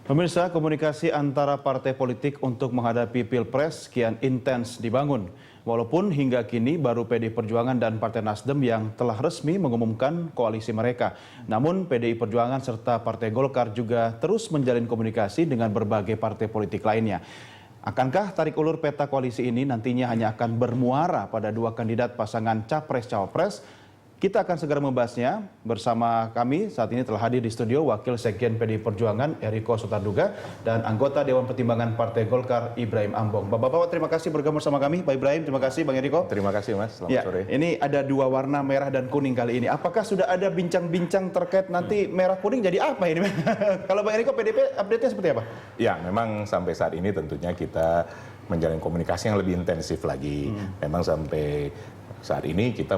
Pemirsa, komunikasi antara partai politik untuk menghadapi Pilpres kian intens dibangun. Walaupun hingga kini baru PDI Perjuangan dan Partai Nasdem yang telah resmi mengumumkan koalisi mereka. Namun PDI Perjuangan serta Partai Golkar juga terus menjalin komunikasi dengan berbagai partai politik lainnya. Akankah tarik ulur peta koalisi ini nantinya hanya akan bermuara pada dua kandidat pasangan Capres-Cawapres? Kita akan segera membahasnya bersama kami. Saat ini telah hadir di studio Wakil Sekjen PDI Perjuangan Eriko Sotarduga dan anggota Dewan Pertimbangan Partai Golkar Ibrahim Ambong. Bapak-bapak, terima kasih bergabung bersama kami. Pak Ibrahim, terima kasih. Bang Eriko. Terima kasih Mas, selamat sore. Ini ada dua warna merah dan kuning kali ini. Apakah sudah ada bincang-bincang terkait nanti merah kuning jadi apa ini? Kalau Bang Eriko, PDIP update-nya seperti apa? Ya, memang sampai saat ini tentunya kita menjalin komunikasi yang lebih intensif lagi. Memang sampai saat ini kita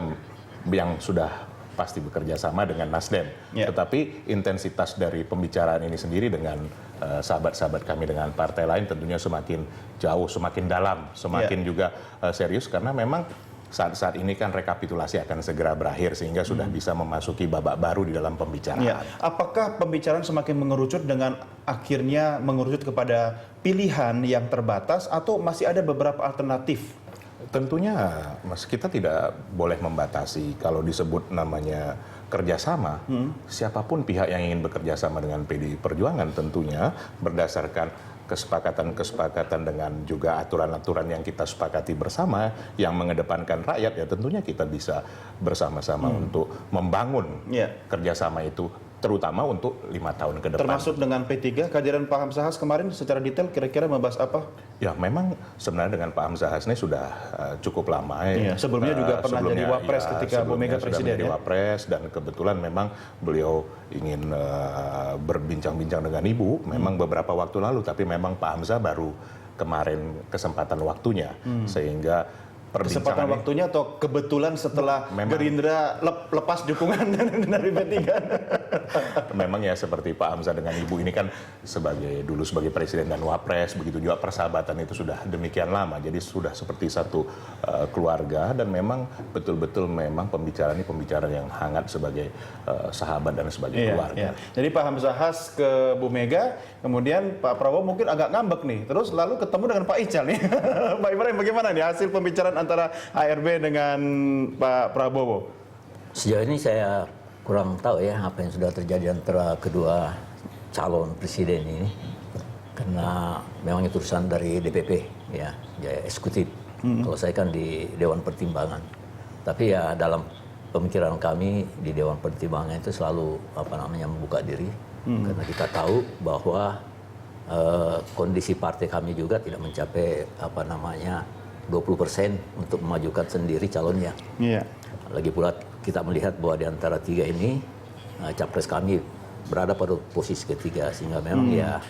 yang sudah pasti bekerja sama dengan Nasdem. Tetapi intensitas dari pembicaraan ini sendiri dengan sahabat-sahabat kami dengan partai lain tentunya semakin jauh, semakin dalam, semakin juga serius karena memang saat ini kan rekapitulasi akan segera berakhir sehingga sudah bisa memasuki babak baru di dalam pembicaraan. Apakah pembicaraan semakin mengerucut dengan akhirnya mengerucut kepada pilihan yang terbatas atau masih ada beberapa alternatif? Tentunya, Mas, kita tidak boleh membatasi kalau disebut namanya kerjasama. Siapapun pihak yang ingin bekerja sama dengan PDI Perjuangan tentunya berdasarkan kesepakatan-kesepakatan dengan juga aturan-aturan yang kita sepakati bersama yang mengedepankan rakyat, ya tentunya kita bisa bersama-sama untuk membangun kerjasama itu, terutama untuk 5 tahun ke depan. Termasuk dengan P3, kehadiran Pak Hamzahas kemarin secara detail kira-kira membahas apa? Ya memang sebenarnya dengan Pak Hamzahas ini sudah cukup lama. Sebelumnya juga pernah jadi Wapres ketika Bu Mega Presiden. Jadi Wapres dan kebetulan memang beliau ingin berbincang-bincang dengan Ibu memang beberapa waktu lalu, tapi memang Pak Hamzah baru kemarin kesempatan waktunya sehingga kesempatan waktunya atau kebetulan setelah Gerindra lepas dukungan dari P3? Memang ya seperti Pak Hamzah dengan Ibu ini kan dulu sebagai Presiden dan Wapres, begitu juga persahabatan itu sudah demikian lama, jadi sudah seperti satu keluarga dan memang betul-betul memang pembicaraan ini pembicaraan yang hangat sebagai sahabat dan sebagai keluarga. Jadi Pak Hamzahas ke Bu Mega, kemudian Pak Prabowo mungkin agak ngambek nih, terus lalu ketemu dengan Pak Ical nih. Pak Ibrahim, bagaimana nih hasil pembicaraan antara ARB dengan Pak Prabowo? Sejauh ini saya kurang tahu ya apa yang sudah terjadi antara kedua calon presiden ini, karena memang itu urusan dari DPP ya eksekutif. Kalau saya kan di Dewan Pertimbangan, tapi ya dalam pemikiran kami di Dewan Pertimbangan itu selalu membuka diri, karena kita tahu bahwa kondisi partai kami juga tidak mencapai 20% untuk memajukan sendiri calonnya. Lagi pula kita melihat bahwa di antara tiga ini capres kami berada pada posisi ketiga, sehingga memang ya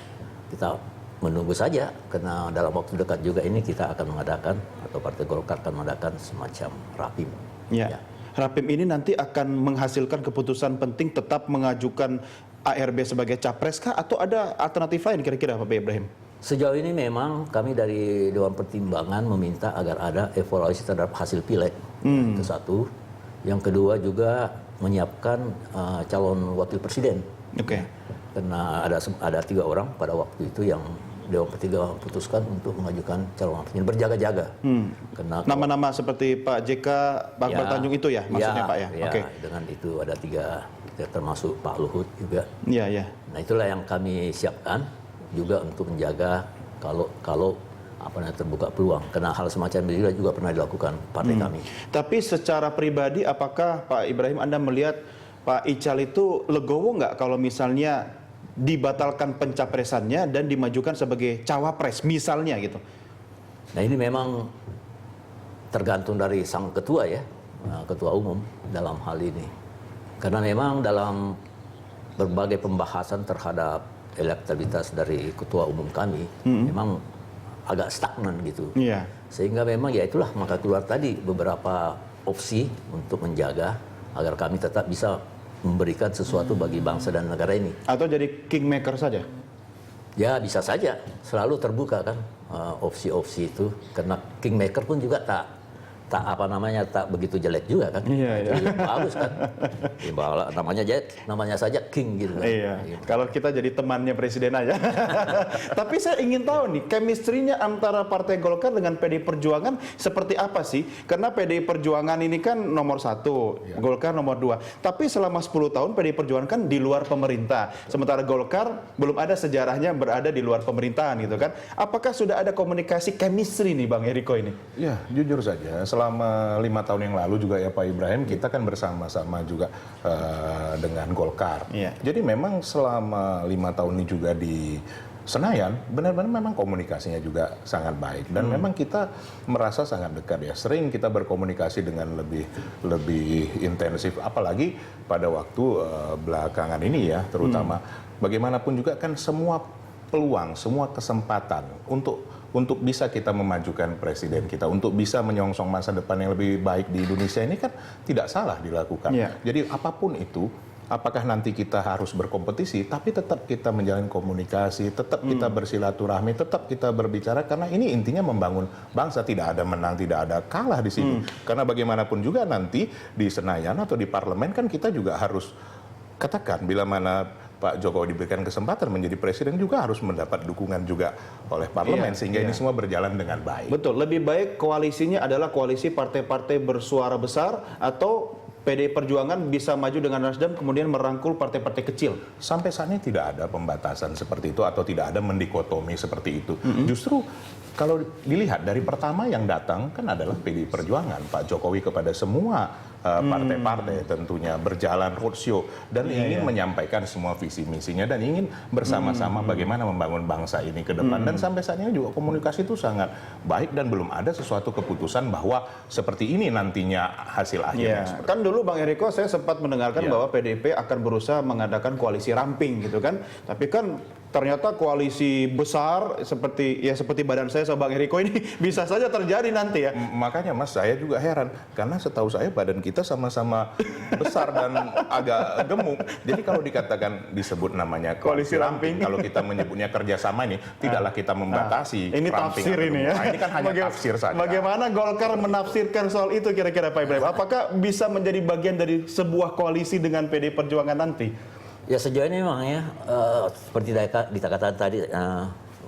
kita menunggu saja, karena dalam waktu dekat juga ini kita akan mengadakan atau Partai Golkar akan mengadakan semacam rapim. Rapim ini nanti akan menghasilkan keputusan penting tetap mengajukan ARB sebagai capres kah atau ada alternatif lain kira-kira Pak Ibrahim? Sejauh ini memang kami dari Dewan Pertimbangan meminta agar ada evaluasi terhadap hasil pileg. Itu satu. Yang kedua juga menyiapkan calon wakil presiden. Karena ada 3 orang pada waktu itu yang Dewan Pertimbangan putuskan untuk mengajukan calon wakil presiden, berjaga-jaga. Nama-nama seperti Pak JK, Pak Akbar Tanjung itu ya maksudnya Pak ya? Dengan itu ada 3 termasuk Pak Luhut juga. Nah itulah yang kami siapkan juga untuk menjaga kalau terbuka peluang, karena hal semacam ini juga pernah dilakukan partai kami. Tapi secara pribadi apakah Pak Ibrahim Anda melihat Pak Ical itu legowo nggak kalau misalnya dibatalkan pencapresannya dan dimajukan sebagai cawapres misalnya gitu? Nah ini memang tergantung dari sang ketua ya, ketua umum dalam hal ini, karena memang dalam berbagai pembahasan terhadap elektabilitas dari ketua umum kami memang agak stagnan gitu. Sehingga memang ya itulah maka keluar tadi beberapa opsi untuk menjaga agar kami tetap bisa memberikan sesuatu bagi bangsa dan negara ini. Atau jadi kingmaker saja? Ya bisa saja, selalu terbuka kan opsi-opsi itu, karena kingmaker pun juga tak begitu jelek juga kan. Jadi, bagus kan. Ya, namanya saja King gitu kan. Iya. Kalau kita jadi temannya presiden aja. Tapi saya ingin tahu nih, chemistry-nya antara Partai Golkar dengan PDI Perjuangan seperti apa sih? Karena PDI Perjuangan ini kan nomor 1, Golkar nomor 2. Tapi selama 10 tahun PDI Perjuangan kan di luar pemerintah. Sementara Golkar belum ada sejarahnya berada di luar pemerintahan gitu kan. Apakah sudah ada komunikasi chemistry nih Bang Eriko ini? Ya, jujur saja, selama 5 tahun yang lalu juga ya Pak Ibrahim, kita kan bersama-sama juga dengan Golkar. Jadi memang selama 5 tahun ini juga di Senayan, benar-benar memang komunikasinya juga sangat baik. Dan memang kita merasa sangat dekat ya. Sering kita berkomunikasi dengan lebih intensif. Apalagi pada waktu belakangan ini ya, terutama. Bagaimanapun juga kan semua peluang, semua kesempatan untuk bisa kita memajukan presiden kita, untuk bisa menyongsong masa depan yang lebih baik di Indonesia ini kan tidak salah dilakukan. Jadi apapun itu, apakah nanti kita harus berkompetisi, tapi tetap kita menjalin komunikasi, tetap kita bersilaturahmi, tetap kita berbicara, karena ini intinya membangun bangsa. Tidak ada menang, tidak ada kalah di sini. Karena bagaimanapun juga nanti di Senayan atau di parlemen kan kita juga harus katakan bila mana Pak Jokowi diberikan kesempatan menjadi presiden juga harus mendapat dukungan juga oleh parlemen sehingga ini semua berjalan dengan baik. Betul, lebih baik koalisinya adalah koalisi partai-partai bersuara besar atau PDI Perjuangan bisa maju dengan Nasdem kemudian merangkul partai-partai kecil. Sampai saat ini tidak ada pembatasan seperti itu atau tidak ada mendikotomi seperti itu. Justru kalau dilihat dari pertama yang datang kan adalah PDI Perjuangan, Pak Jokowi kepada semua partai-partai tentunya berjalan roadshow dan ingin menyampaikan semua visi misinya dan ingin bersama-sama bagaimana membangun bangsa ini ke depan. Dan sampai saat ini juga komunikasi itu sangat baik dan belum ada sesuatu keputusan bahwa seperti ini nantinya hasil akhirnya. Kan dulu Bang Eriko saya sempat mendengarkan bahwa PDIP akan berusaha mengadakan koalisi ramping gitu kan. Tapi kan ternyata koalisi besar seperti badan saya sama Bang Eriko ini bisa saja terjadi nanti ya. Makanya Mas, saya juga heran karena setahu saya badan kita sama-sama besar dan agak gemuk. Jadi kalau dikatakan disebut namanya koalisi ramping, kalau kita menyebutnya kerjasama ini tidaklah kita membatasi. Ini tafsir ini ya. Ini kan hanya tafsir saja. Bagaimana Golkar menafsirkan soal itu kira-kira Pak Ibrahim? Apakah bisa menjadi bagian dari sebuah koalisi dengan PDI Perjuangan nanti? Ya sejauh ini memang ya, seperti dikatakan tadi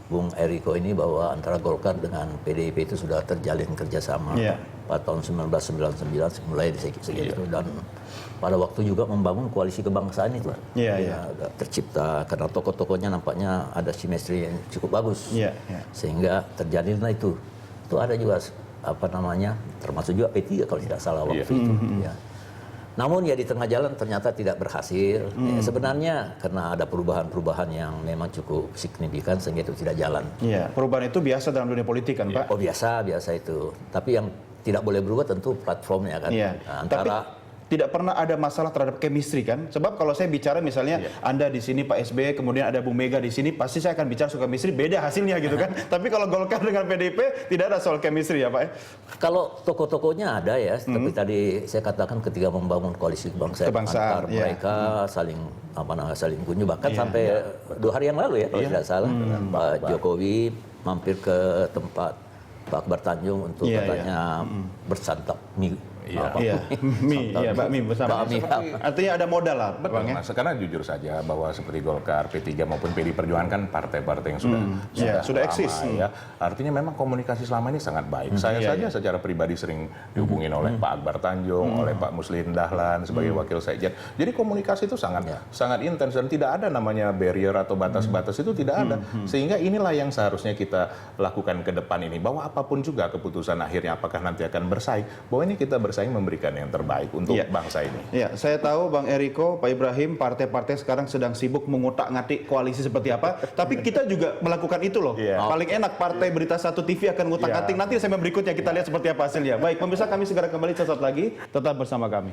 Bung Eriko ini bahwa antara Golkar dengan PDIP itu sudah terjalin kerjasama pada tahun 1999 mulai di segi itu dan pada waktu juga membangun koalisi kebangsaan itu tercipta karena tokoh-tokohnya nampaknya ada chemistry yang cukup bagus sehingga terjalinlah itu ada juga termasuk juga P3 kalau tidak salah waktu itu ya. Namun ya di tengah jalan ternyata tidak berhasil. Ya, sebenarnya karena ada perubahan-perubahan yang memang cukup signifikan sehingga itu tidak jalan. Perubahan itu biasa dalam dunia politik kan Pak? Oh biasa itu. Tapi yang tidak boleh berubah tentu platformnya kan. Tapi tidak pernah ada masalah terhadap chemistry kan? Sebab kalau saya bicara misalnya Anda di sini Pak SBY, kemudian ada Bu Mega di sini, pasti saya akan bicara soal chemistry, beda hasilnya gitu kan. Tapi kalau Golkar dengan PDIP tidak ada soal chemistry ya Pak? Kalau tokoh-tokohnya ada ya, tapi tadi saya katakan ketika membangun koalisi kebangsaan antar mereka saling kunjung bahkan sampai 2 hari yang lalu ya kalau tidak salah Pak Jokowi mampir ke tempat Pak Akbar Tanjung untuk katanya bersantap mie. Bakmi bersama. Artinya ada modal lah. Betul, Mas. Karena jujur saja bahwa seperti Golkar, P3 maupun PDI Perjuangan kan partai-partai yang sudah eksis. Ya. Artinya memang komunikasi selama ini sangat baik. Saya saja secara pribadi sering dihubungin oleh Pak Akbar Tanjung, oleh Pak Muslim Dahlan sebagai wakil sekjen. Jadi komunikasi itu sangat intens dan tidak ada namanya barrier atau batas-batas itu tidak ada. Sehingga inilah yang seharusnya kita lakukan ke depan ini. Bahwa apapun juga keputusan akhirnya apakah nanti akan bersaing, bahwa ini kita bersaing memberikan yang terbaik untuk bangsa ini. Saya tahu Bang Eriko, Pak Ibrahim, partai-partai sekarang sedang sibuk mengutak-ngatik koalisi seperti apa. Tapi kita juga melakukan itu loh. Paling enak partai Berita Satu TV akan ngutak-ngatik. Nanti segmen berikutnya kita lihat seperti apa hasilnya. Baik, pemirsa kami segera kembali sesaat lagi. Tetap bersama kami.